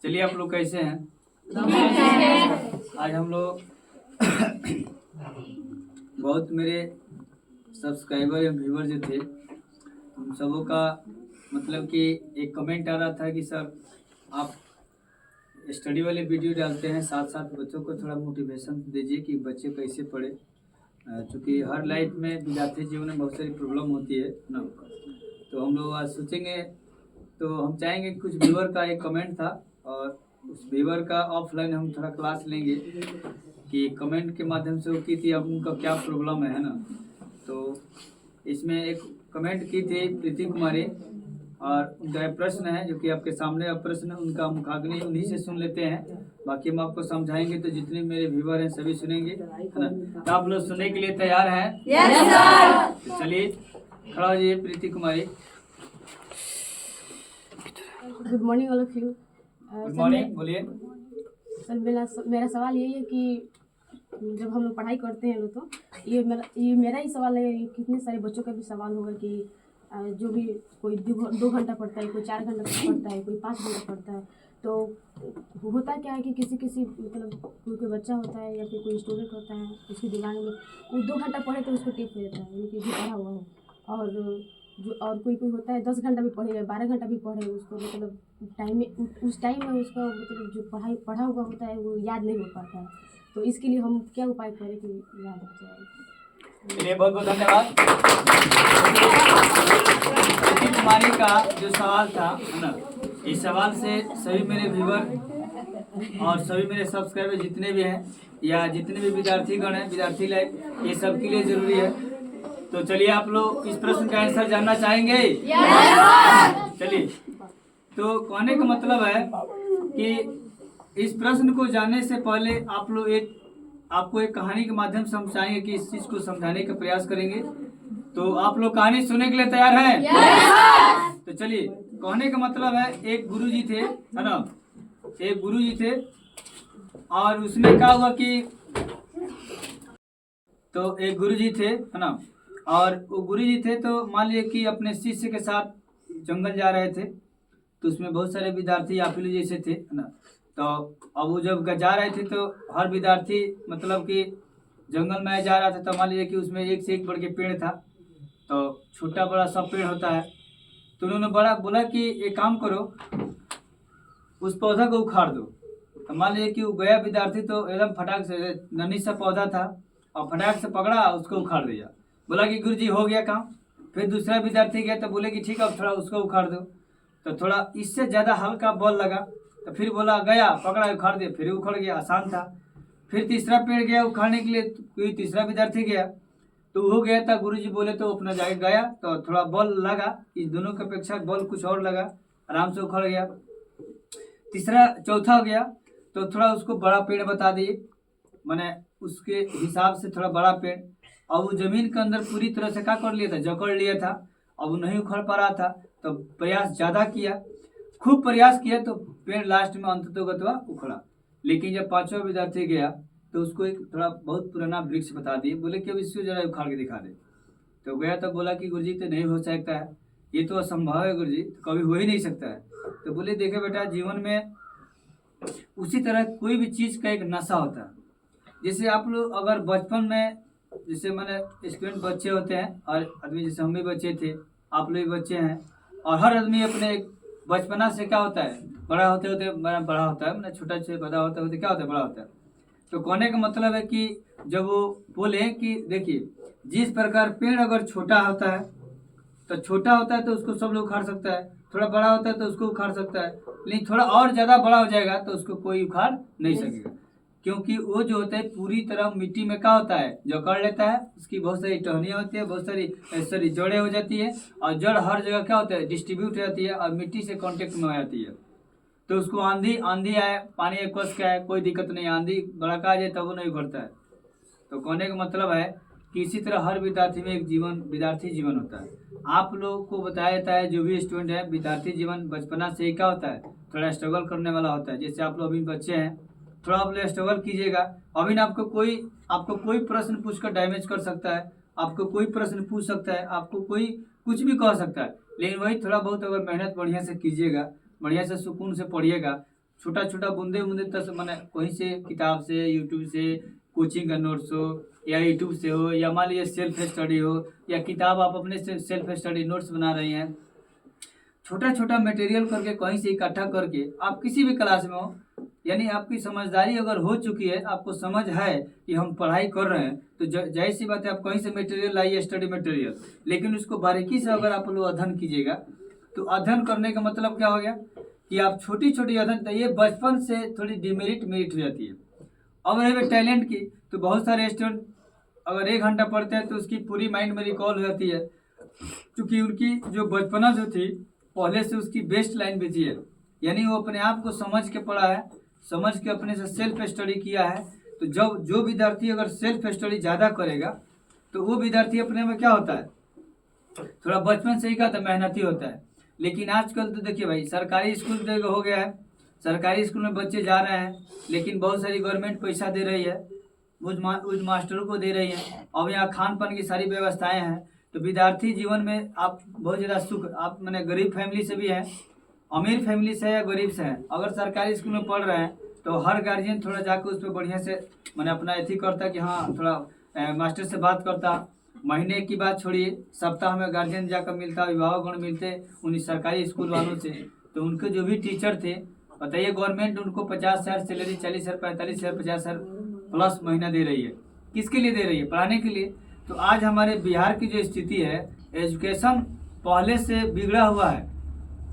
चलिए आप लोग कैसे हैं? आज हम लोग बहुत मेरे सब्सक्राइबर या व्यूवर जो थे उन सबों का मतलब कि एक कमेंट आ रहा था कि सर आप स्टडी वाले वीडियो डालते हैं, साथ साथ बच्चों को थोड़ा मोटिवेशन दीजिए कि बच्चे कैसे पढ़े, क्योंकि हर लाइफ में विद्यार्थी जीवन में बहुत सारी प्रॉब्लम होती है ना। तो हम लोग आज सोचेंगे, तो हम चाहेंगे कुछ व्यूवर का एक कमेंट था और उस व्यूवर का ऑफलाइन हम थोड़ा क्लास लेंगे कि कमेंट के माध्यम से वो की थी अब उनका क्या प्रॉब्लम है ना। तो इसमें एक कमेंट की थी प्रीति कुमारी और उनका एक प्रश्न है जो कि आपके सामने अब प्रश्न उनका मुखाग्नि उन्हीं से सुन लेते हैं, बाकी हम आपको समझाएंगे। तो जितने मेरे व्यूवर हैं सभी सुनेंगे है ना। तो आप लोग सुनने के लिए तैयार हैं? Yes sir. तो चलिए खड़ा हो जाइए Preeti Kumari. Good morning all of you. Good morning, बोलिए। सर मेरा सवाल यही है कि जब हम लोग पढ़ाई करते हैं लोग तो ये मेरा ही सवाल है, कितने सारे बच्चों का भी सवाल होगा कि जो भी कोई 2 घंटा पढ़ता है, कोई 4 घंटा पढ़ता है, कोई 5 घंटा पढ़ता है। तो होता क्या है कि किसी मतलब कोई बच्चा होता है या फिर कोई स्टूडेंट होता है, उसके दिमाग में वो 2 घंटा पढ़े तो उसको टिक हो जाता है, यानी कि जो पढ़ा हुआ हो। और कोई होता है 10 घंटा भी पढ़े, 12 घंटा भी पढ़े, उसको मतलब उस टाइम में उसका मतलब जो पढ़ा हुआ होता है वो याद नहीं हो पाता है। तो इसके लिए हम क्या उपाय करें कि याद हो जाए? चलिए बहुत बहुत धन्यवाद। प्रीति कुमारी का जो सवाल था है ना, इस सवाल से सभी मेरे व्यूवर और सभी मेरे सब्सक्राइबर जितने भी हैं या जितने भी विद्यार्थीगण हैं, विद्यार्थी लाइफ, ये सब के लिए जरूरी है। तो चलिए आप लोग इस प्रश्न का आंसर जानना चाहेंगे? चलिए, तो कहने का मतलब है कि इस प्रश्न को जानने से पहले आप लोग आपको एक कहानी के माध्यम से समझाएंगे कि इस चीज को समझाने का प्रयास करेंगे। तो आप लोग कहानी सुनने के लिए तैयार हैं? तो चलिए, कहने का मतलब है एक गुरुजी थे है ना, एक गुरुजी थे और उसमें क्या हुआ कि तो एक गुरुजी थे है ना, और वो गुरुजी थे तो मान लीजिए कि अपने शिष्य के साथ जंगल जा रहे थे। तो उसमें बहुत सारे विद्यार्थी आप लोग जैसे थे है ना। तो अब वो जब जा रहे थे तो हर विद्यार्थी मतलब कि जंगल में जा रहा था, तो मान लीजिए कि उसमें एक से एक बढ़ के पेड़ था, तो छोटा बड़ा सब पेड़ होता है। तो उन्होंने बड़ा बोला कि एक काम करो, उस पौधा को उखाड़ दो। तो मान लीजिए कि वो गया विद्यार्थी तो एकदम फटाक से, नन्ही सा पौधा था और फटाक से पकड़ा, उसको उखाड़ दिया। बोला कि गुरुजी हो गया काम। फिर दूसरा विद्यार्थी गया तो बोले कि ठीक है अब थोड़ा उसको उखाड़ दो। तो थोड़ा इससे ज़्यादा हल्का बॉल लगा, तो फिर बोला गया पकड़ा उखाड़ दिया, फिर उखड़ गया, आसान था। फिर तीसरा पेड़ गया उखाड़ने के लिए, कोई तीसरा विद्यार्थी गया तो हो गया था। गुरुजी बोले तो अपना जाके गया तो थोड़ा बॉल लगा, इस दोनों की अपेक्षा बॉल कुछ और लगा, आराम से उखड़ गया। तीसरा चौथा हो गया तो थोड़ा उसको बड़ा पेड़ बता दिए, मैंने उसके हिसाब से थोड़ा बड़ा पेड़। अब वो जमीन के अंदर पूरी तरह से क्या कर लिया था, जकड़ लिया था। अब वो नहीं उखड़ पा रहा था तो प्रयास ज़्यादा किया, खूब प्रयास किया तो पेड़ लास्ट में अंततोगत्वा उखड़ा। लेकिन जब 5वां विद्यार्थी गया तो उसको एक थोड़ा बहुत पुराना वृक्ष बता दिए, बोले कि अब इसको जरा उखाड़ के दिखा दे। तो गया तो बोला कि गुरुजी तो नहीं हो सकता है, ये तो असंभव है गुरुजी, तो कभी हो ही नहीं सकता है। तो बोले देखे बेटा, जीवन में उसी तरह कोई भी चीज़ का एक नशा होता है। जैसे आप लोग अगर बचपन में, जैसे मैंने स्टूडेंट बच्चे होते हैं और आदमी, जैसे हम भी बच्चे थे, आप लोग भी बच्चे हैं, और हर आदमी अपने बचपना से क्या होता है, बड़ा होते होते बड़ा होता है, मतलब छोटा से बड़ा होते होते क्या होता है, बड़ा होता है। तो कहने का मतलब है कि जब वो बोले कि देखिए, जिस प्रकार पेड़ अगर छोटा होता है तो छोटा होता है तो उसको सब लोग उखाड़ सकता है, थोड़ा बड़ा होता है तो उसको उखाड़ सकता है, लेकिन थोड़ा और ज़्यादा बड़ा हो जाएगा तो उसको कोई उखाड़ नहीं सकेगा, क्योंकि वो जो होता है पूरी तरह मिट्टी में क्या होता है, जकड़ लेता है। उसकी बहुत सारी टहनियाँ होती है, बहुत सारी जड़ें हो जाती है, और जड़ हर जगह क्या होता है, डिस्ट्रीब्यूट हो जाती है और मिट्टी से कांटेक्ट में हो जाती है। तो उसको आंधी आए, पानी एक कस के आए, कोई दिक्कत नहीं, आंधी बड़का आ जाए तब वो नहीं उखड़ता है। तो कहने का मतलब है कि इसी तरह हर विद्यार्थी में एक विद्यार्थी जीवन होता है। आप लोगों को बताया जाता है, जो भी स्टूडेंट है, विद्यार्थी जीवन बचपना से ही क्या होता है, थोड़ा स्ट्रगल करने वाला होता है। जैसे आप लोग अभी बच्चे हैं, थोड़ा आप लोग स्ट्रगल कीजिएगा। अभी ना आपको कोई प्रश्न पूछ कर डैमेज कर सकता है, आपको कोई प्रश्न पूछ सकता है, आपको कोई कुछ भी कह सकता है, लेकिन वही थोड़ा बहुत अगर मेहनत बढ़िया से कीजिएगा, बढ़िया से सुकून से पढ़िएगा, छोटा छोटा बूंदे बूंदे तक मैंने कहीं से किताब से, यूट्यूब से, कोचिंग का नोट्स हो या यूट्यूब से हो, या मान लीजिए सेल्फ स्टडी हो, या किताब आप अपने से सेल्फ स्टडी नोट्स बना रही हैं, छोटा छोटा मटेरियल करके कहीं से इकट्ठा करके आप किसी भी क्लास में हो, यानी आपकी समझदारी अगर हो चुकी है, आपको समझ है कि हम पढ़ाई कर रहे हैं, तो जाहिर सी बात है आप कहीं से मटेरियल लाइए, स्टडी मटेरियल, लेकिन उसको बारीकी से अगर आप लोग अध्ययन कीजिएगा, तो अध्ययन करने का मतलब क्या हो गया कि आप छोटी छोटी अध्ययन, तो ये बचपन से थोड़ी डिमेरिट मेरिट हो जाती है। अब रहे टैलेंट की, तो बहुत सारे स्टूडेंट अगर 1 घंटा पढ़ते हैं तो उसकी पूरी माइंड में रिकॉल हो जाती है, क्योंकि उनकी जो बचपना जो थी पहले से उसकी बेस्ट लाइन बिजी है, यानी वो अपने आप को समझ के पढ़ा है, समझ के अपने से सेल्फ स्टडी किया है। तो जब जो विद्यार्थी अगर सेल्फ स्टडी ज़्यादा करेगा तो वो विद्यार्थी अपने में क्या होता है, थोड़ा बचपन से ही का तो मेहनती होता है। लेकिन आजकल तो देखिए भाई, सरकारी स्कूल तो हो गया है, सरकारी स्कूल में बच्चे जा रहे हैं, लेकिन बहुत सारी गवर्नमेंट पैसा दे रही है, उस मास्टरों को दे रही है, और यहाँ खान पान की सारी व्यवस्थाएं हैं। तो विद्यार्थी जीवन में आप बहुत ज़्यादा सुख, आप मैंने गरीब फैमिली से भी हैं, अमीर फैमिली से या गरीब से हैं, अगर सरकारी स्कूल में पढ़ रहे हैं तो हर गार्जियन थोड़ा जाकर उस पर बढ़िया से मैंने अपना एथी करता कि हाँ थोड़ा मास्टर से बात करता, महीने की बात छोड़िए, सप्ताह में गार्जियन जाकर मिलता, अभिभावकगण मिलते उन्हीं सरकारी स्कूल वालों से। तो उनके जो भी टीचर थे, बताइए गवर्नमेंट उनको 50,000 सैलरी, 40,000, 45,000, 50,000 प्लस महीना दे रही है। किसके लिए दे रही है? पढ़ाने के लिए। तो आज हमारे बिहार की जो स्थिति है, एजुकेशन पहले से बिगड़ा हुआ है,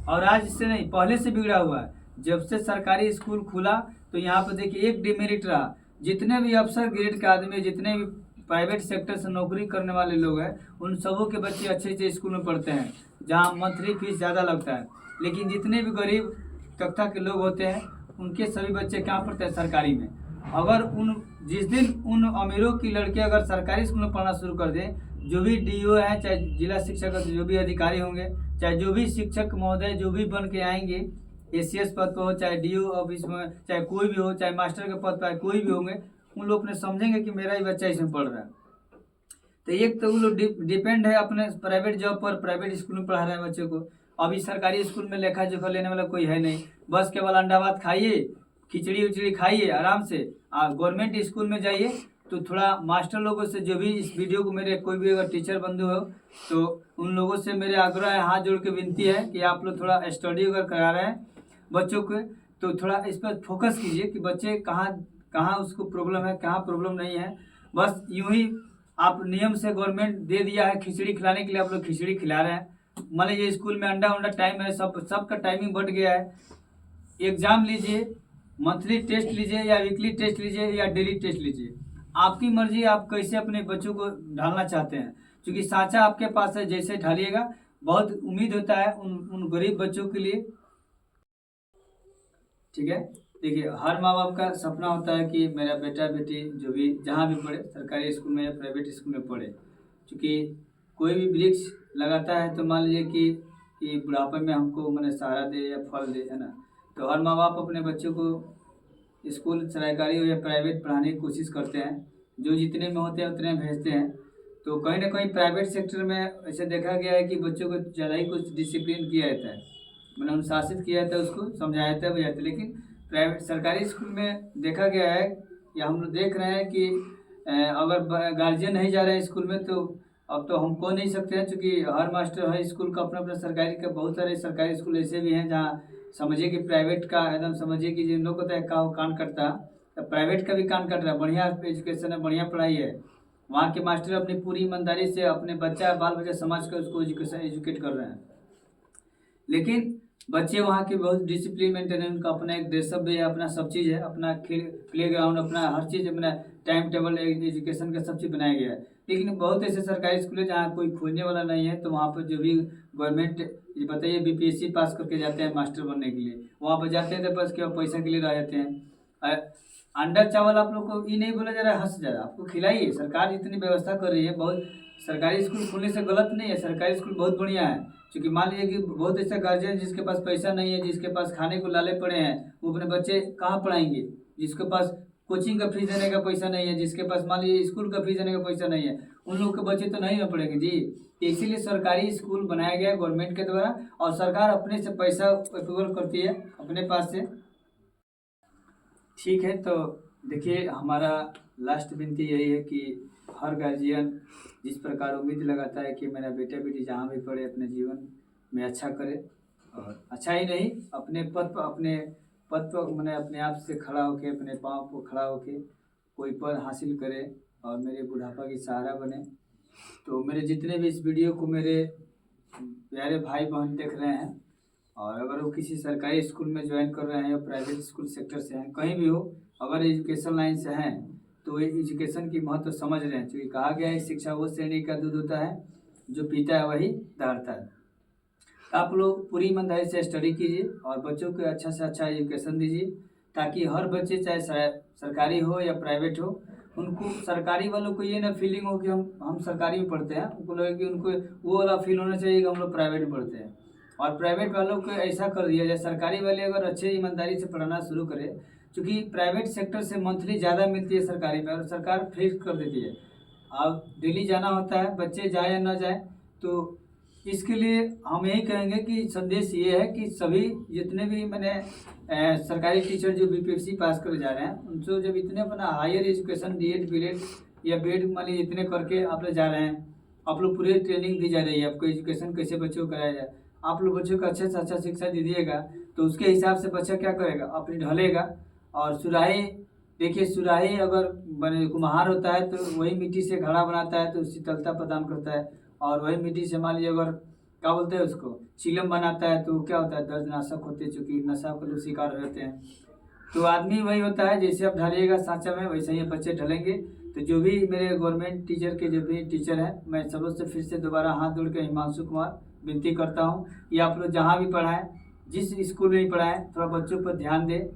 और आज इससे नहीं, पहले से बिगड़ा हुआ है। जब से सरकारी स्कूल खुला तो यहाँ पर देखिए एक डिमेरिट रहा, जितने भी अफसर ग्रेड के आदमी, जितने भी प्राइवेट सेक्टर से नौकरी करने वाले लोग हैं, उन सबों के बच्चे अच्छे अच्छे स्कूल में पढ़ते हैं जहाँ मंथली फीस ज़्यादा लगता है। लेकिन जितने भी गरीब तबका के लोग होते हैं, उनके सभी बच्चे कहाँ पढ़ते हैं? सरकारी में। अगर जिस दिन उन अमीरों की लड़के अगर सरकारी स्कूल में पढ़ना शुरू कर दें, जो भी डीओ हैं, चाहे जिला शिक्षक जो भी अधिकारी होंगे, चाहे जो भी शिक्षक महोदय जो भी बन के आएंगे, एसीएस पद पर हो, चाहे डीओ ऑफिस में, चाहे कोई भी हो, चाहे मास्टर के पद पर कोई भी होंगे, उन लोग अपने समझेंगे कि मेरा ही बच्चा इसमें पढ़ रहा है। तो एक तो वो लोग डिपेंड है अपने प्राइवेट जॉब पर, प्राइवेट स्कूल में पढ़ा रहे हैं बच्चों को। अभी सरकारी स्कूल में लेखा जोखा लेने वाला कोई है नहीं, बस केवल अंडा भात खाइए, खिचड़ी उचड़ी खाइए आराम से। गवर्नमेंट स्कूल में जाइए तो थोड़ा मास्टर लोगों से, जो भी इस वीडियो को मेरे कोई भी अगर टीचर बंधु हो, तो उन लोगों से मेरे आग्रह है, हाथ जोड़ के विनती है कि आप लोग थोड़ा स्टडी अगर करा रहे हैं बच्चों को, तो थोड़ा इस पर फोकस कीजिए कि बच्चे कहाँ कहाँ उसको प्रॉब्लम है, कहाँ प्रॉब्लम नहीं है। बस यूं ही आप नियम से गवर्नमेंट दे दिया है खिचड़ी खिलाने के लिए, आप लोग खिचड़ी खिला रहे हैं। मान लीजिए स्कूल में अंडा उंडा टाइम है, सबका टाइमिंग बढ़ गया है। एग्जाम लीजिए, मंथली टेस्ट लीजिए या वीकली टेस्ट लीजिए या डेली टेस्ट लीजिए, आपकी मर्जी, आप कैसे अपने बच्चों को ढालना चाहते हैं, क्योंकि सांचा आपके पास है, जैसे ढालिएगा। बहुत उम्मीद होता है उन गरीब बच्चों के लिए, ठीक है। देखिए हर माँ बाप का सपना होता है कि मेरा बेटा बेटी जो भी जहाँ भी पढ़े, सरकारी स्कूल में या प्राइवेट स्कूल में पढ़े, क्योंकि कोई भी वृक्ष लगाता है तो मान लीजिए कि बुढ़ापे में हमको मैंने सहारा दे या फल दे, है ना। तो हर माँ बाप अपने बच्चों को स्कूल सरकारी हो या प्राइवेट पढ़ाने की कोशिश करते हैं, जो जितने में होते हैं उतने भेजते हैं। तो कहीं ना कहीं प्राइवेट सेक्टर में ऐसे देखा गया है कि बच्चों को ज़्यादा ही कुछ डिसिप्लिन किया जाता है, मैंने अनुशासित किया जाता है, उसको समझाया जाता है, बुझाता है। लेकिन प्राइवेट सरकारी स्कूल में देखा गया है या हम लोग देख रहे हैं कि अगर गार्जियन नहीं जा रहे हैं स्कूल में, तो अब तो हम कह नहीं सकते हैं, क्योंकि हर मास्टर हर स्कूल का अपना अपना सरकारी का, बहुत सारे सरकारी स्कूल ऐसे भी हैं जहाँ समझिए कि प्राइवेट का एकदम समझिए कि जिन लोग को तय का कान कटता, तो प्राइवेट का भी कान कट रहा है। बढ़िया एजुकेशन है, बढ़िया पढ़ाई है, वहाँ के मास्टर अपनी पूरी ईमानदारी से अपने बच्चा बाल बच्चा समाज कर उसको एजुकेट कर रहे हैं। लेकिन बच्चे वहाँ के बहुत डिसिप्लिन मेंटेन है, उनका अपना एक ड्रेसअप भी है, अपना सब चीज़ है, अपना प्ले ग्राउंड, अपना हर चीज़, अपना टाइम टेबल एजुकेशन का सब चीज़ बनाया गया है। लेकिन बहुत ऐसे सरकारी स्कूल है जहाँ कोई खोलने वाला नहीं है, तो वहाँ पर जो भी गवर्नमेंट, बताइए बीपीएससी पास करके जाते हैं मास्टर बनने के लिए, वहाँ पर जाते हैं तो बस केवल पैसा के लिए रह जाते हैं। अंडा चावल आप लोग को ये नहीं बोला जा रहा है, हंस जा रहा है, आपको खिलाइए, सरकार जितनी व्यवस्था कर रही है, बहुत सरकारी स्कूल खुलने से गलत नहीं है, सरकारी स्कूल बहुत बढ़िया है। क्योंकि मान लीजिए कि बहुत ऐसा गार्जियन जिसके पास पैसा नहीं है, जिसके पास खाने को लाले पड़े हैं, वो अपने बच्चे कहाँ पढ़ाएंगे, जिसके पास कोचिंग का फीस देने का पैसा नहीं है, जिसके पास मान लीजिए स्कूल का फीस देने का पैसा नहीं है, उन लोग के बच्चे तो नहीं ना पढ़ेंगे जी। इसीलिए सरकारी स्कूल बनाया गया है गवर्नमेंट के द्वारा, और सरकार अपने से पैसा अप्रूवल करती है अपने पास से, ठीक है। तो देखिए, हमारा लास्ट विनती यही है कि हर गार्जियन जिस प्रकार उम्मीद लगाता है कि मेरा बेटा बेटी जहाँ भी पढ़े अपने जीवन में अच्छा करे, और अच्छा ही नहीं, अपने पद पर मैंने अपने आप से खड़ा होके, अपने पाँव पर खड़ा होके कोई पद हासिल करे और मेरे बुढ़ापा की सहारा बने। तो मेरे जितने भी इस वीडियो को मेरे प्यारे भाई बहन देख रहे हैं, और अगर वो किसी सरकारी स्कूल में ज्वाइन कर रहे हैं या प्राइवेट स्कूल सेक्टर से हैं, कहीं भी हो, अगर एजुकेशन लाइन से हैं तो ये एजुकेशन की महत्व समझ रहे हैं। क्योंकि कहा गया है शिक्षा वो श्रेणी का दूध होता है जो पीता है वही दहाड़ता है। आप लोग पूरी ईमानदारी से स्टडी कीजिए और बच्चों को अच्छा से अच्छा एजुकेशन दीजिए, ताकि हर बच्चे चाहे सरकारी हो या प्राइवेट हो, उनको सरकारी वालों को ये ना फीलिंग हो कि हम सरकारी में पढ़ते हैं, उनको लगे कि उनको वो वाला फील होना चाहिए कि हम लोग प्राइवेट में पढ़ते हैं। और प्राइवेट वालों को ऐसा कर दिया जाए, सरकारी वाले अगर अच्छे ईमानदारी से पढ़ाना शुरू करें, क्योंकि प्राइवेट सेक्टर से मंथली ज़्यादा मिलती है सरकारी में, और सरकार फिक्स कर देती है। अब डेली जाना होता है, बच्चे जाए या ना जाए। तो इसके लिए हम यही कहेंगे कि संदेश ये है कि सभी जितने भी मैंने सरकारी टीचर जो बीपीएससी पास कर जा रहे हैं, उनको जब इतने अपना हायर एजुकेशन डीएड बीएड या बीएड मान लीजिए इतने करके आप लोग जा रहे हैं, आप लोग पूरी ट्रेनिंग दी जा रही है आपको एजुकेशन कैसे बच्चों को कराया जाए, आप लोग बच्चों को अच्छे से अच्छा शिक्षा दीजिएगा, तो उसके हिसाब से बच्चा क्या करेगा, अपनी ढलेगा। और सुराही, देखिए सुराही अगर बने कुम्हार होता है तो वही मिट्टी से घड़ा बनाता है तो शीतलता प्रदान करता है, और वही मिट्टी से मान लीजिए अगर क्या बोलते हैं उसको चिलम बनाता है तो क्या होता है, दर्दनाशक होते हैं, चूँकि नशा के लोग शिकार हो जाते हैं। तो आदमी वही होता है, जैसे आप ढलिएगा सांचा में वैसे ही बच्चे ढलेंगे। तो जो भी मेरे गवर्नमेंट टीचर के जो भी टीचर हैं, मैं सबों से फिर से दोबारा हाथ जोड़ के हिमांशु कुमार विनती करता हूँ कि आप लोग जहाँ भी पढ़ाएं, जिस स्कूल में भी पढ़ाएं, थोड़ा बच्चों पर ध्यान दें,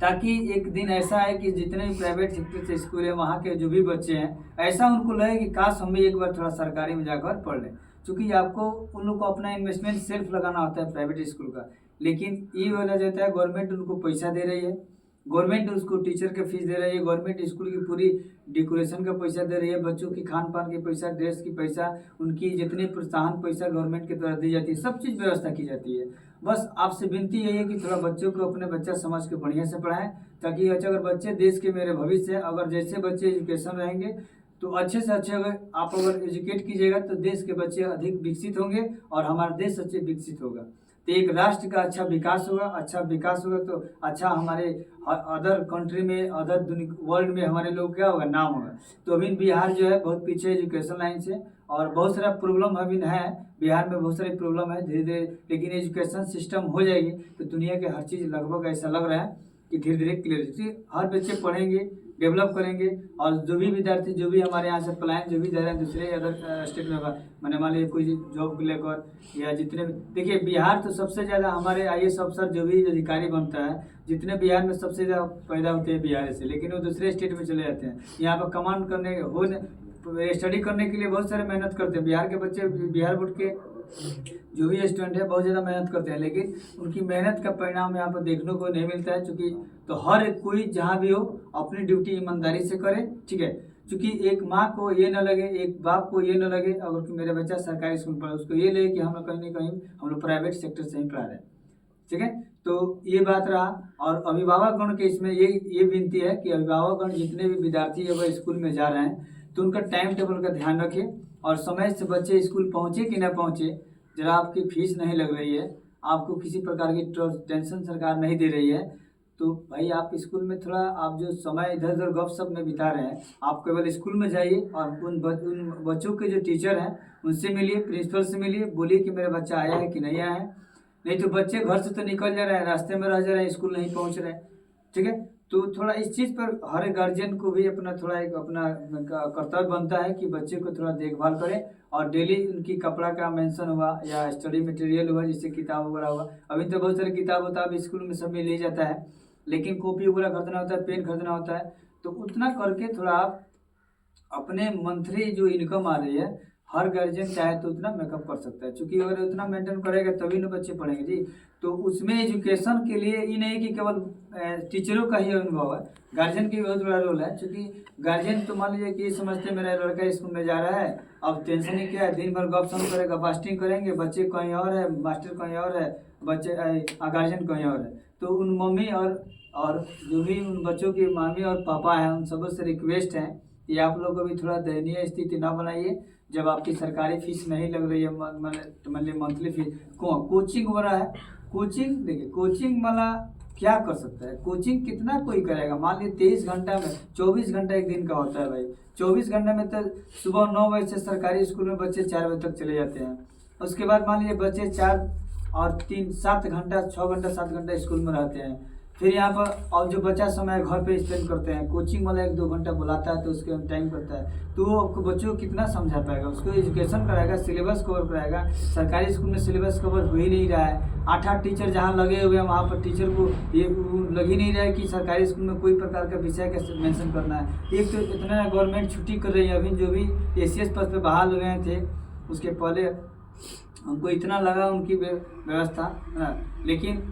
ताकि एक दिन ऐसा है कि जितने भी प्राइवेट सेक्टर से स्कूल है वहाँ के जो भी बच्चे हैं, ऐसा उनको लगे कि काश हम भी एक बार थोड़ा सरकारी में जाकर पढ़ लें। क्योंकि आपको उन लोग को अपना इन्वेस्टमेंट सेल्फ लगाना होता है प्राइवेट स्कूल का, लेकिन ये वाला जो होता है गवर्नमेंट उनको पैसा दे रही है, गवर्नमेंट उसको टीचर के फीस दे रही है, गवर्नमेंट स्कूल की पूरी डेकोरेशन का पैसा दे रही है, बच्चों की खान पान के पैसा, ड्रेस की पैसा, उनकी जितनी प्रोत्साहन पैसा गवर्नमेंट के द्वारा दी जाती है, सब चीज़ व्यवस्था की जाती है। बस आपसे विनती यही है कि थोड़ा बच्चों को अपने बच्चा समझ के बढ़िया से पढ़ाएं, ताकि अगर बच्चे देश के मेरे भविष्य, अगर जैसे बच्चे एजुकेशन रहेंगे तो अच्छे से अच्छे अगर एजुकेट कीजिएगा तो देश के बच्चे अधिक विकसित होंगे और हमारा देश अच्छे विकसित होगा, तो एक राष्ट्र का अच्छा विकास होगा। अच्छा विकास होगा तो अच्छा हमारे अदर कंट्री में, अदर दुनिया वर्ल्ड में हमारे लोग क्या होगा, नाम होगा। तो अभी बिहार जो है बहुत पीछे एजुकेशन लाइन से, और बहुत सारा प्रॉब्लम अभी है बिहार में, बहुत सारी प्रॉब्लम है धीरे धीरे, लेकिन एजुकेशन सिस्टम हो जाएगी तो दुनिया के हर चीज़ लगभग ऐसा लग रहा है कि धीरे धीरे क्लियर, हर बच्चे पढ़ेंगे, डेवलप करेंगे। और जो भी विद्यार्थी जो भी हमारे यहाँ से पलायन जो भी जा रहे हैं दूसरे अदर स्टेट में, मैंने मान लीजिए कोई जॉब को लेकर या जितने भी, देखिए बिहार तो सबसे ज़्यादा हमारे आईएएस अफसर जो भी अधिकारी बनता है, जितने बिहार में सबसे ज़्यादा पैदा होते हैं बिहार से, लेकिन वो दूसरे स्टेट में चले जाते हैं। यहाँ पर कमांड करने हो स्टडी करने के लिए बहुत सारे मेहनत करते हैं बिहार के बच्चे, बिहार बोर्ड के जो भी स्टूडेंट है बहुत ज़्यादा मेहनत करते हैं, लेकिन उनकी मेहनत का परिणाम यहाँ पर देखने को नहीं मिलता है। चूँकि तो हर कोई जहाँ भी हो अपनी ड्यूटी ईमानदारी से करे, ठीक है। क्योंकि एक माँ को ये न लगे, एक बाप को ये न लगे अगर कि मेरा बच्चा सरकारी स्कूल पढ़े, उसको ये लगे कि हम लोग कहीं ना कहीं हम लोग प्राइवेट सेक्टर से ही पढ़ा रहे हैं, ठीक है। तो ये बात रहा। और अभिभावकगण के इसमें ये विनती है कि अभिभावकगण जितने भी विद्यार्थी अगर स्कूल में जा रहे हैं तो उनका टाइम टेबल का ध्यान रखें, और समय से बच्चे स्कूल पहुँचे कि ना पहुँचे। जरा आपकी फीस नहीं लग रही है, आपको किसी प्रकार की टेंशन सरकार नहीं दे रही है, तो भाई आप स्कूल में थोड़ा, आप जो समय इधर उधर गपशप में बिता रहे हैं, आप केवल स्कूल में जाइए और उन बच्चों के जो टीचर हैं उनसे मिलिए, प्रिंसिपल से मिलिए, बोलिए कि मेरा बच्चा आया है कि नहीं आया है। नहीं तो बच्चे घर से तो निकल जा रहे हैं, रास्ते में रह जा रहे हैं, स्कूल नहीं पहुँच रहे हैं, ठीक है। तो थोड़ा इस चीज़ पर हर गार्जियन को भी अपना थोड़ा एक अपना कर्तव्य बनता है कि बच्चे को थोड़ा देखभाल करें, और डेली उनकी कपड़ा का मेंशन हुआ या स्टडी मटेरियल हुआ, जैसे किताब वगैरह हुआ। अभी तो बहुत सारे किताब होता है स्कूल में सब में ले जाता है, लेकिन कॉपी वगैरह खरीदना होता है, पेन खरीदना होता है। तो उतना करके थोड़ा आप अपने मंथली जो इनकम आ रही है, हर गार्जियन चाहे तो उतना मेकअप कर सकता है, क्योंकि अगर उतना मेंटेन करेगा तभी ना बच्चे पढ़ेंगे जी। तो उसमें एजुकेशन के लिए ये नहीं कि केवल टीचरों का ही अनुभव है, गार्जियन की बहुत बड़ा रोल है। क्योंकि गार्जियन तो मान लीजिए कि समझते मेरा लड़का स्कूल में जा रहा है, अब टेंशन ही क्या है, दिन भर गपशप करेगा, फास्टिंग करेंगे, बच्चे कहीं और है, मास्टर कहीं और है, बच्चे गार्जियन कहीं और है। तो उन मम्मी और और जो भी उन बच्चों की मामी और पापा हैं उन सबों से रिक्वेस्ट है कि आप लोग अभी थोड़ा दयनीय स्थिति ना बनाइए। जब आपकी सरकारी फीस नहीं लग रही है, मान लीजिए मंथली फीस कोचिंग हो रहा है। कोचिंग देखिए, कोचिंग वाला क्या कर सकता है, कोचिंग कितना कोई करेगा। मान लीजिए 23 घंटा में 24 घंटा एक दिन का होता है भाई। 24 घंटे में तो सुबह 9 बजे से सरकारी स्कूल में बच्चे 4 बजे तक चले जाते हैं। उसके बाद मान लीजिए बच्चे 4 और 3 7 घंटा 6 घंटा 7 घंटा स्कूल में रहते हैं। फिर यहाँ पर और जो बचा समय घर पे स्पेंड करते हैं, कोचिंग वाला 1-2 घंटा बुलाता है तो उसके टाइम करता है, तो वो बच्चों को कितना समझा पाएगा, उसको एजुकेशन कराएगा, सिलेबस कवर कराएगा। सरकारी स्कूल में सिलेबस कवर हो ही नहीं रहा है। 8-8 टीचर जहाँ लगे हुए हैं वहाँ पर टीचर को ये लग ही नहीं रहा है कि सरकारी स्कूल में कोई प्रकार का विषय का मेंशन करना है। एक तो इतना गवर्नमेंट छुट्टी कर रही है। अभी जो भी ACS पद पर बहाल हुए थे उसके पहले हमको इतना लगा उनकी व्यवस्था है ना, लेकिन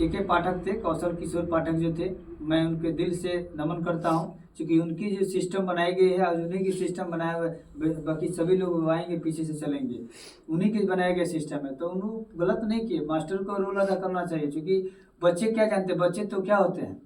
के पाठक थे, कौशल किशोर पाठक जो थे, मैं उनके दिल से नमन करता हूँ, क्योंकि उनकी जो सिस्टम बनाई गई है और उन्हीं की सिस्टम बनाया हुआ है। बाकी सभी लोग आएंगे पीछे से चलेंगे, उन्हीं के बनाया गया सिस्टम है। तो उन्होंने गलत नहीं किए, मास्टर को रोल अदा करना चाहिए। क्योंकि बच्चे क्या जानते हैं, बच्चे तो क्या होते हैं,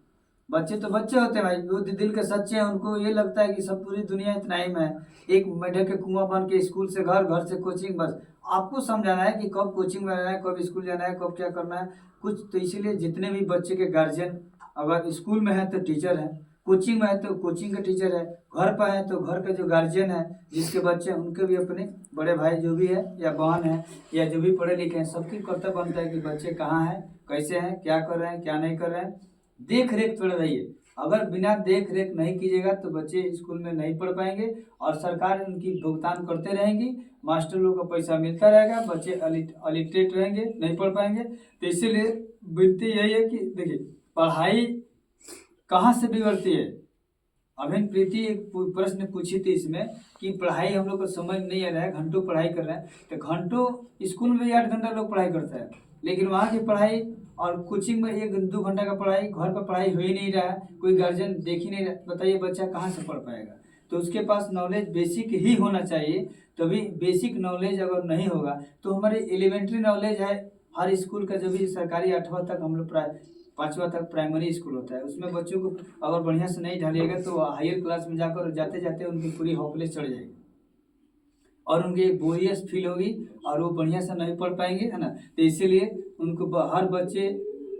बच्चे तो बच्चे होते हैं भाई, वो दिल के सच्चे हैं। उनको ये लगता है कि सब पूरी दुनिया इतना ही में है। एक मेढक के कुआं बन के स्कूल से घर, घर से कोचिंग, बस आपको समझाना है कि कब कोचिंग में रहना है, कब स्कूल जाना है, कब क्या करना है कुछ। तो इसीलिए जितने भी बच्चे के गार्जियन अगर स्कूल में है तो टीचर है, कोचिंग में है तो कोचिंग का टीचर है, घर पर है तो घर का जो गार्जियन है जिसके बच्चे हैं उनके भी अपने बड़े भाई जो भी है या बहन है या जो भी पढ़े लिखे हैं, सबकी कर्तव्य बनता है कि बच्चे कहाँ हैं, कैसे हैं, क्या कर रहे हैं, क्या नहीं कर रहे हैं। देख रेख थोड़ा रहिए। अगर बिना देख रेख नहीं कीजिएगा तो बच्चे स्कूल में नहीं पढ़ पाएंगे और सरकार उनकी भुगतान करते रहेंगी, मास्टर लोग का पैसा मिलता रहेगा, बच्चे अलिटरेट रहेंगे, नहीं पढ़ पाएंगे। तो इसीलिए विनती यही है कि देखिए, पढ़ाई कहाँ से बिगड़ती है। अभिन प्रीति एक प्रश्न पूछी थी इसमें कि पढ़ाई हम लोग को समझ नहीं आ रहा है, घंटों पढ़ाई कर रहे हैं। तो घंटों स्कूल में 8 घंटा लोग पढ़ाई करता है, लेकिन वहाँ की पढ़ाई और कोचिंग में 1-2 घंटा का पढ़ाई, घर पर पढ़ाई हो ही नहीं रहा है, कोई गार्जियन देख ही नहीं रहा। बताइए बच्चा कहाँ से पढ़ पाएगा। तो उसके पास नॉलेज बेसिक ही होना चाहिए। तभी बेसिक नॉलेज अगर नहीं होगा तो हमारी एलिमेंट्री नॉलेज है। हर स्कूल का जो भी सरकारी 8वां तक हम लोग 5वां तक प्राइमरी स्कूल होता है, उसमें बच्चों को अगर बढ़िया से नहीं ढालिएगा तो हायर क्लास में जाकर जाते जाते उनकी पूरी हॉपलेस चढ़ जाएगी और उनकी एक बोरियस फील होगी और वो बढ़िया से नहीं पढ़ पाएंगे, है ना। तो इसीलिए उनको हर बच्चे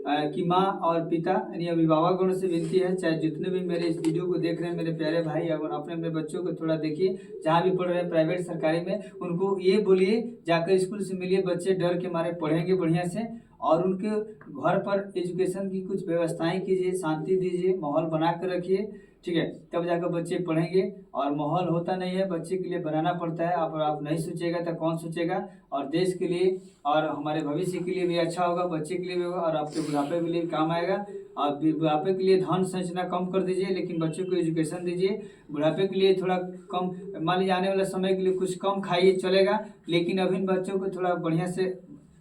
की माँ और पिता यानी अभिभावकगण से विनती है, चाहे जितने भी मेरे इस वीडियो को देख रहे हैं मेरे प्यारे भाई, अगर अपने अपने बच्चों को थोड़ा देखिए, जहाँ भी पढ़ रहे हैं प्राइवेट सरकारी में, उनको ये बोलिए जाकर स्कूल से मिलिए, बच्चे डर के मारे पढ़ेंगे बढ़िया से। और उनके घर पर एजुकेशन की कुछ व्यवस्थाएं कीजिए, शांति दीजिए, माहौल बना कर रखिए, ठीक है, तब जाकर बच्चे पढ़ेंगे। और माहौल होता नहीं है, बच्चे के लिए बनाना पड़ता है। आप नहीं सोचेगा तो कौन सोचेगा। और देश के लिए और हमारे भविष्य के लिए भी अच्छा होगा, बच्चे के लिए भी होगा और आपके बुढ़ापे के लिए काम आएगा। और बुढ़ापे के लिए धन संचना कम कर दीजिए, लेकिन बच्चों को एजुकेशन दीजिए। बुढ़ापे के लिए थोड़ा कम, मान लीजिए आने वाले समय के लिए कुछ कम खाइए चलेगा, लेकिन अभी बच्चों को थोड़ा बढ़िया से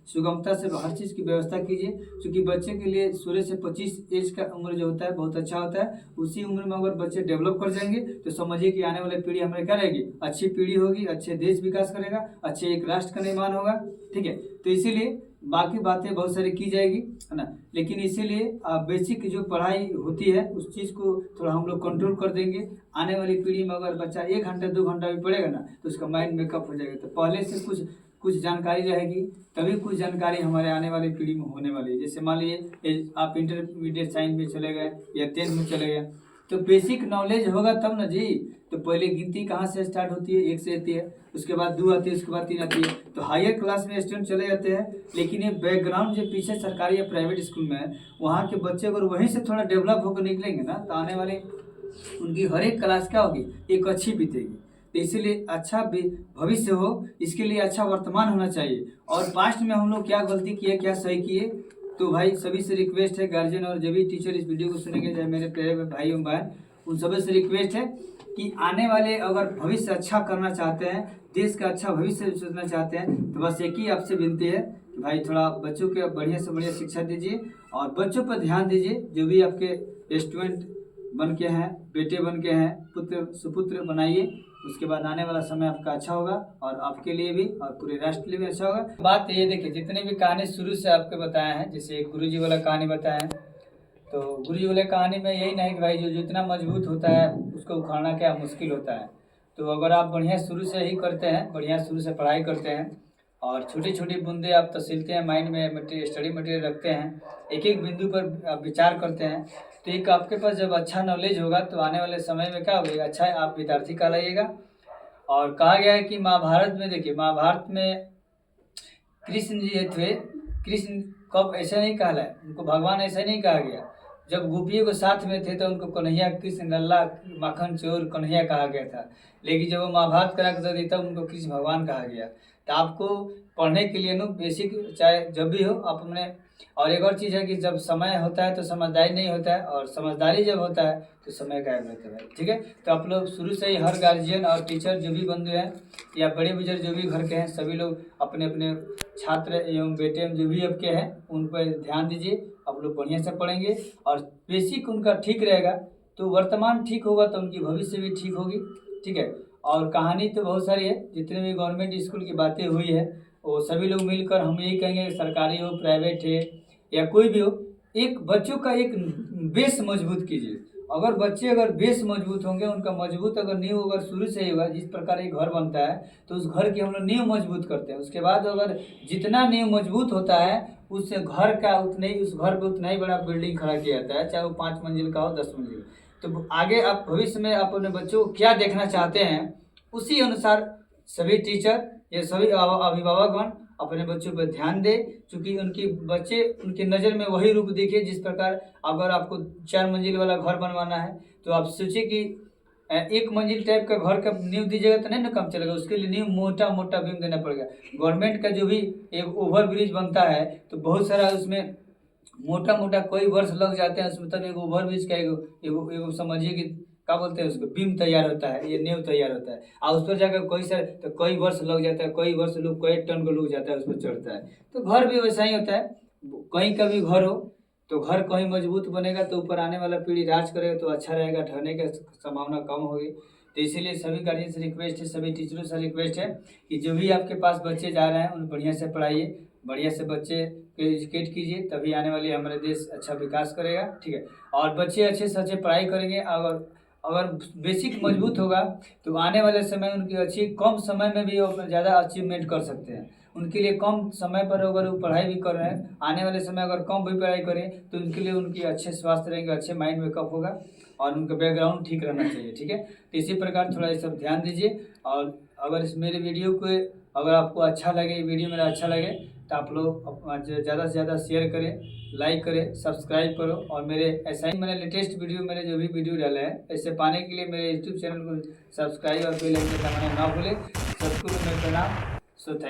सुगमता से हर चीज़ की व्यवस्था कीजिए। क्योंकि बच्चे के लिए 16 से 25 एज का उम्र जो होता है बहुत अच्छा होता है। उसी उम्र में अगर बच्चे डेवलप कर जाएंगे तो समझिए कि आने वाली पीढ़ी हमारे क्या रहेगी, अच्छी पीढ़ी होगी, अच्छे देश विकास करेगा, अच्छे एक राष्ट्र का निर्माण होगा, ठीक है। तो इसीलिए बाकी बातें बहुत सारी की जाएगी, है ना, लेकिन इसीलिए बेसिक जो पढ़ाई होती है उस चीज़ को थोड़ा हम लोग कंट्रोल कर देंगे। आने वाली पीढ़ी में अगर बच्चा 1 घंटा 2 घंटा भी पढ़ेगा ना तो उसका माइंड मेकअप हो जाएगा। तो पहले से कुछ जानकारी रहेगी, तभी कुछ जानकारी हमारे आने वाली पीढ़ी में होने वाली है। जैसे मान लीजिए आप इंटरमीडिएट साइंस में चले गए या 10th में चले गए, तो बेसिक नॉलेज होगा तब ना जी। तो पहले गिनती कहाँ से स्टार्ट होती है, 1 से आती है, उसके बाद 2 आती है, उसके बाद 3 आती है। तो हायर क्लास में स्टूडेंट चले जाते हैं, लेकिन ये बैकग्राउंड जो पीछे सरकारी या प्राइवेट स्कूल में है, वहाँ के बच्चे अगर वहीं से थोड़ा डेवलप होकर निकलेंगे ना तो आने वाले उनकी हर एक क्लास क्या होगी, एक अच्छी बीतेगी। तो इसीलिए अच्छा भविष्य हो, इसके लिए अच्छा वर्तमान होना चाहिए। और पास्ट में हम लोग क्या गलती किए, क्या सही किए, तो भाई सभी से रिक्वेस्ट है, गार्जियन और जो भी टीचर इस वीडियो को सुनेंगे, चाहे मेरे प्यारे भाई एवं बहन, उन सभी से रिक्वेस्ट है कि आने वाले अगर भविष्य अच्छा करना चाहते हैं, देश का अच्छा भविष्य सोचना चाहते हैं, तो बस एक ही आपसे विनती है कि भाई थोड़ा बच्चों के बढ़िया से बढ़िया शिक्षा दीजिए और बच्चों पर ध्यान दीजिए। जो भी आपके स्टूडेंट बन के हैं, बेटे बन के हैं, पुत्र सुपुत्र बनाइए। उसके बाद आने वाला समय आपका अच्छा होगा और आपके लिए भी और पूरे राष्ट्र के लिए भी अच्छा होगा। बात ये देखिए, जितने भी कहानी शुरू से आपको बताया है, जैसे गुरुजी वाला कहानी बताया है, तो गुरुजी बोले कहानी में यही नहीं कि भाई जो जितना मजबूत होता है उसको उखाड़ना क्या मुश्किल होता है। तो अगर आप बढ़िया शुरू से ही करते हैं, बढ़िया शुरू से पढ़ाई करते हैं और छोटी छोटी बूंदे आप तसीलते हैं, माइंड में स्टडी मटेरियल रखते हैं, एक एक बिंदु पर आप विचार करते हैं, तो एक आपके पास जब अच्छा नॉलेज होगा तो आने वाले समय में क्या होगा, अच्छा आप विद्यार्थी कहलाइएगा। और कहा गया है कि महाभारत में, देखिए महाभारत में कृष्ण जी थे, कृष्ण कब ऐसा नहीं कहलाए, उनको भगवान ऐसा नहीं कहा गया। जब गोपियों के साथ में थे तो उनको कन्हैया, कृष्ण लल्ला माखन चोर कन्हैया कहा गया था, लेकिन जब वो महाभारत करा कर दी तब उनको कृष्ण भगवान कहा गया। तो आपको पढ़ने के लिए बेसिक चाहे जब भी हो आप अपने, और एक और चीज़ है कि जब समय होता है तो समझदारी नहीं होता है, और समझदारी जब होता है तो समय गायब रहता है। ठीक है, तो आप लोग शुरू से ही हर गार्जियन और टीचर जो भी बंधु हैं या बड़े बुजुर्ग जो भी घर के हैं सभी लोग अपने अपने छात्र एवं बेटे जो भी आपके हैं उन पर ध्यान दीजिए। आप लोग बढ़िया से पढ़ेंगे और बेसिक उनका ठीक रहेगा तो वर्तमान ठीक होगा तो उनकी भविष्य भी ठीक होगी। ठीक है, और कहानी तो बहुत सारी है, जितने भी गवर्नमेंट स्कूल की बातें हुई है वो सभी लोग मिलकर हम यही कहेंगे, सरकारी हो प्राइवेट है या कोई भी हो, एक बच्चों का एक बेस मजबूत कीजिए। अगर बेस मजबूत होंगे, उनका मजबूत अगर नींव अगर शुरू से ही होगा, जिस प्रकार एक घर बनता है तो उस घर की हम लोग नींव मजबूत करते हैं, उसके बाद अगर जितना नींव मजबूत होता है उस घर का उतने ही, उस घर पर उतना ही बड़ा बिल्डिंग खड़ा किया जाता है, चाहे वो 5 मंजिल का हो 10 मंजिल। तो आगे आप भविष्य में आप अपने बच्चों को क्या देखना चाहते हैं उसी अनुसार सभी टीचर या सभी अभिभावकगण अपने बच्चों पर ध्यान दे, क्योंकि उनकी बच्चे उनकी नज़र में वही रूप दिखे। जिस प्रकार अगर आपको 4 मंजिल वाला घर बनवाना है तो आप सोचिए कि 1 मंजिल टाइप का घर का नींव दीजिएगा तो नहीं ना काम चलेगा, उसके लिए नींव मोटा मोटा बीम देना पड़ेगा। गवर्नमेंट का जो भी एक ओवर ब्रिज बनता है तो बहुत सारा उसमें मोटा मोटा कई वर्ष लग जाते हैं उसमें, तब एक ओवर ब्रिज का एगो समझिए कि क्या बोलते हैं उसको, बीम तैयार होता है, ये नींव तैयार होता है, और उस पर जाकर कई वर्ष लग जाता है, कई वर्ष लोग कई टन का लोग जाता है उस पर चढ़ता है। तो घर भी वैसा ही होता है, कहीं का भी घर हो तो घर कहीं मजबूत बनेगा तो ऊपर आने वाला पीढ़ी राज करेगा तो अच्छा रहेगा, ढहने की संभावना कम होगी। तो इसीलिए सभी गार्जियन से रिक्वेस्ट है, सभी टीचरों से रिक्वेस्ट है कि जो भी आपके पास बच्चे जा रहे हैं उन बढ़िया से पढ़ाइए, बढ़िया से बच्चे को एजुकेट कीजिए, तभी आने वाले हमारे देश अच्छा विकास करेगा। ठीक है, और बच्चे अच्छे से अच्छे पढ़ाई करेंगे, अगर बेसिक मजबूत होगा तो आने वाले समय उनकी अच्छी कम समय में भी वो ज़्यादा अचीवमेंट कर सकते हैं। उनके लिए कम समय पर अगर वो पढ़ाई भी कर रहे हैं, आने वाले समय अगर कम भी पढ़ाई करें तो उनके लिए उनकी अच्छे स्वास्थ्य रहेंगे, अच्छे माइंड मेकअप होगा और उनका बैकग्राउंड ठीक रहना चाहिए। ठीक है, तो इसी प्रकार थोड़ा ये सब ध्यान दीजिए। और अगर इस मेरे वीडियो को अगर आपको अच्छा लगे, वीडियो मेरा अच्छा लगे तो आप लोग ज़्यादा से ज़्यादा शेयर करें, लाइक करें, सब्सक्राइब करो। और मेरे ऐसा ही मैंने लेटेस्ट वीडियो, मेरे जो भी वीडियो डाले हैं ऐसे पाने के लिए मेरे यूट्यूब चैनल को सब्सक्राइब और बेल आइकन दबाना ना भूलें। सबको मेरा प्रणाम। So thank